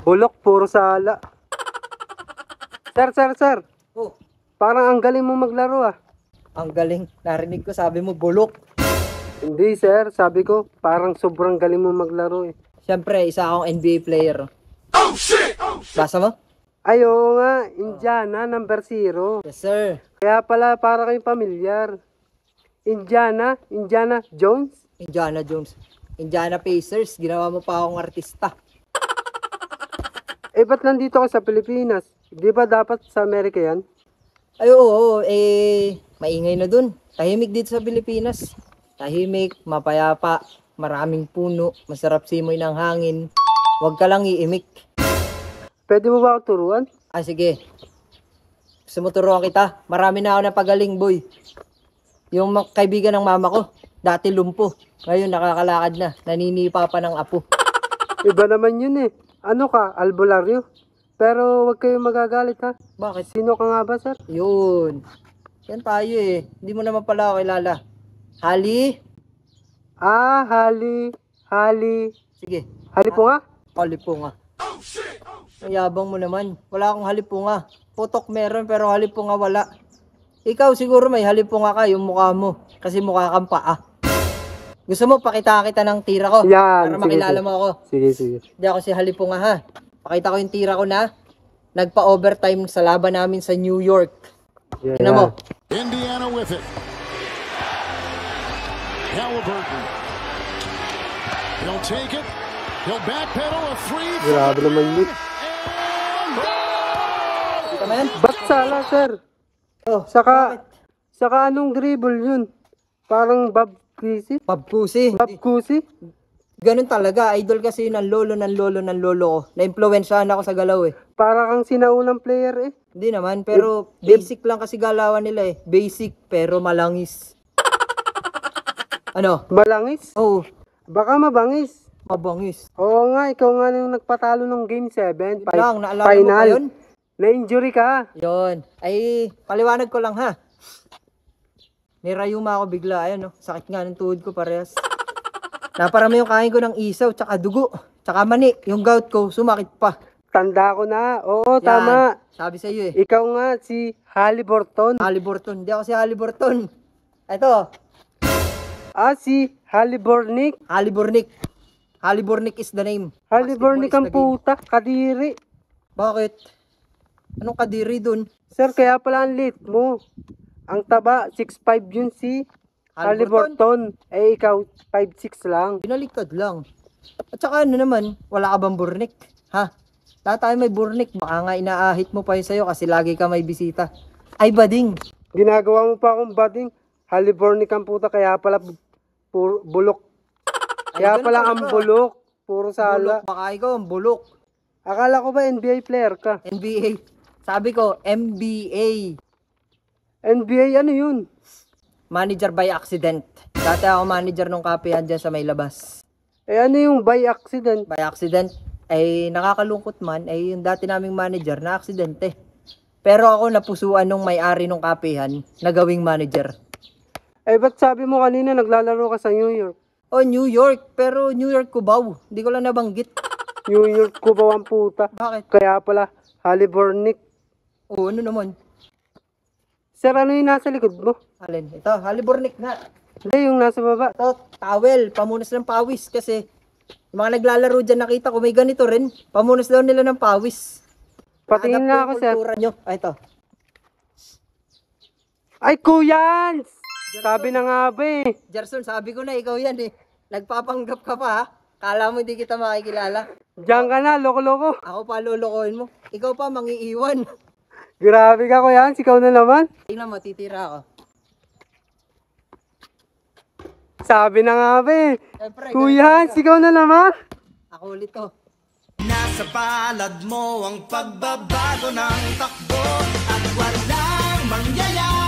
Bulok, puro sala. Sir. Oh, Parang ang galing mo maglaro ah. ang galing. Narinig ko sabi mo bulok. Hindi sir, sabi ko, parang sobrang galing mo maglaro eh. Siyempre, isa akong NBA player. Oh shit! Basa mo? Ay, oo nga, Indiana, number 0. Yes, sir. Kaya pala, para kayong pamilyar. Indiana Jones. Indiana Jones. Indiana Pacers. Ginawa mo pa akong artista. Eh, ba't nandito ka sa Pilipinas? Di ba dapat sa Amerika yan? Ay, oo. Maingay na dun. Tahimik dito sa Pilipinas. Tahimik, mapayapa, maraming puno, masarap simoy ng hangin. Huwag ka lang iimik. Pwede mo ba ako turuan? Ah, sige. Gusto mo turuan kita? Marami na ako napagaling, boy. Yung kaibigan ng mama ko, dati lumpo. Ngayon nakakalakad na, naninipa pa ng apo. Iba naman yun eh. Ano ka, albularyo? Pero wag kayong magagalit ha. Bakit? Sino ka nga ba sir? Yun. Yan tayo eh. Hindi mo naman pala ako kilala. Hali? Ah, Hali. Sige. Halipunga? Halipunga. Ang yabang mo naman. Wala akong halipunga. Putok meron pero halipunga wala. Ikaw siguro may halipunga ka yung mukha mo. Kasi mukha kang paa. Gusto mo pakita kita ng tira ko? Yan. Para makilala mo ako. Sige. Hindi ako si halipunga ha. Pakita ko yung tira ko na nagpa-overtime sa laban namin sa New York. Yeah. Tingnan mo. Indiana with it. Halliburton. He'll take it. He'll backpedal a three. Grabe naman yun. Kita mo yan? Ba't sala sir? Oh, Saka anong dribble yun? Parang Bob Pabkusi. Kusi? Ganun talaga. Idol kasi yun ng lolo ko. Na-influensyahan ako sa galaw eh. Para kang sinaunang player eh. Hindi naman, pero basic lang kasi galawan nila eh. Basic, pero malangis. Ano? Malangis? Oh, Baka mabangis. mabangis. Oo nga, ikaw nga yung nagpatalo ng game 7. Lang, naalala mo ba yun? Na-injury ka. Yun. Ay, paliwanag ko lang ha. Nirayuma ako bigla. Ayan, no? Sakit nga ng tuhod ko parehas. Naparami yung kain ko ng isaw, tsaka dugo, tsaka mani. Yung gout ko, sumakit pa. Tanda ko na. Oo, Yan. tama. Sabi sa iyo eh. Ikaw nga si Halliburton. Halliburton. Hindi ako si Halliburton. Ito, Si Halliburnick. Halliburnick. Halliburnick is the name. Halliburnick ang Basketball is the game. puta. Kadiri. Bakit? Anong kadiri dun? Sir, kaya pala ang late mo. Ang taba, 6'5 yun si Halliburton. Eh, ikaw, 5'6 lang. Binaliktad lang. At saka ano naman, wala ka bang burnik? Ha? Lahat tayo may burnik. Baka nga inaahit mo pa yun sa'yo kasi lagi ka may bisita. Ay, bading. Ginagawa mo pa akong bading. Halliburnick ang puta, kaya pala bulok. Kaya ganun pala talaga. ang bulok. Puro sala. Bulok. Baka ikaw, ang bulok. Akala ko ba NBA player ka? NBA. Sabi ko, MBA. NBA, ano yun? Manager by accident. Dati ako manager nung kapehan dyan sa may labas. Eh, ano yung by accident? By accident, ay nakakalungkot man, ay yung dati naming manager na aksidente. Pero ako napusuan nung may-ari nung kapehan na gawing manager. Eh, ba't sabi mo kanina naglalaro ka sa New York? Oh, New York. Pero New York Cubao. Hindi ko lang nabanggit. New York ko ba ang puta? Bakit? Kaya pala, Halliburnick. Oh, ano naman? Sir, ano yung nasa likod mo? Alin? Ito, Halliburnick na. Hindi, yung nasa baba. Ito, towel. Pamunas ng pawis kasi yung mga naglalaro dyan nakita ko may ganito rin. Pamunas daw nila ng pawis. Patingin nga ako, sir. Kultura nyo. Ay, ito. Ay, Kuyans! Sabi na nga ba eh. Gerson, sabi ko na ikaw yan eh. Nagpapanggap ka pa ha. Kala mo hindi kita makikilala. Diyan ka na, loko-loko. Ako pa lolokohin mo. Ikaw pa mangiiwan. Grabe ka, Kuyans. Ikaw na naman. Tingnan mo, titira ako. Sabi na nga ba eh. Siyempre, Kuyans, ganun ikaw na naman. talaga. Ako ulit to. Nasa palad mo ang pagbabago ng takbo at walang mangyayari.